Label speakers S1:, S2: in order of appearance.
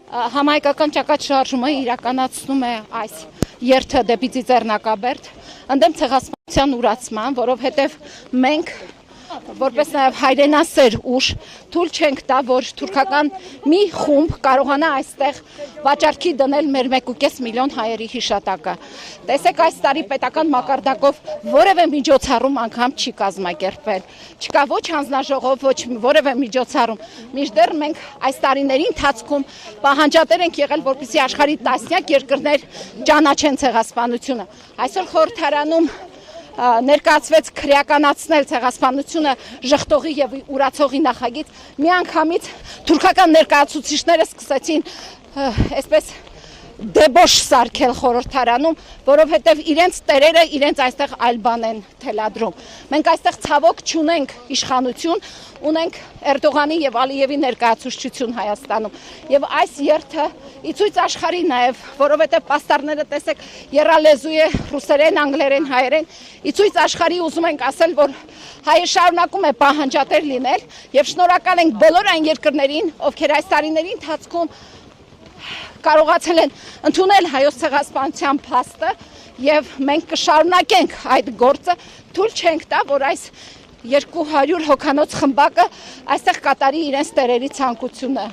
S1: Համահայկական ճակատշարժումը իրականացնում է այս երթը դեպի Ծիծեռնակաբերդ ընդդեմ ցեղասպանության ուրացման, որովհետև մենք որպես նաև հայրենասեր ուժ թույլ չենք տա, որ թուրքական մի խումբ կարողանա այստեղ վաճառքի դնել մեր 1.5 միլիոն հայերի հիշատակը։ Տեսեք, այս տարի պետական մակարդակով որևէ միջոցառում անգամ չի կազմակերպվել։ Չկա ոչ հանձնաժողով, ոչ որևէ միջոցառում։ Մինչդեռ մենք այս տարիների ընթացքում պահանջատեր ենք եղել, որպեսզի աշխարհի տասնյակ երկրներ ճանաչեն ցեղասպանությունը։ Այսօր խորհրդարանում ներկայացվեց քրեականացնել ցեղասպանությունը ժխտողի եւ ուրացողի նախագիծ, միանգամից թուրքական ներկայացուցիչները սկսեցին այսպես դեբոշ սարքել խորհրդարանում, որովհետև իրենց տերերը իրենց այստեղ այլ բան են թելադրում։ Մենք այստեղ ցավոք չունենք իշխանություն, ունենք Էրդողանի եւ Ալիևի ներկայացուցչություն Հայաստանում։ Եվ այս երթը ի ցույց աշխարհի նաեւ, որովհետև պաստառները տեսեք եռալեզու է ռուսերեն, անգլերեն, հայերեն, ի ցույց աշխարհի ուզում ենք ասել, որ հայը շարունակում է պահանջատեր լինել եւ շնորհակալ ենք բոլոր այն երկրներին, ովքեր այս տարիների ընթացքում կարողացել են ընդունել հայոց ցեղասպանության փաստը եւ մենք կշարունակենք այդ գործը, թույլ չենք տա, որ այս 200 հոգանոց խմբակը այստեղ կատարի իրենց տերերի ցանկությունը։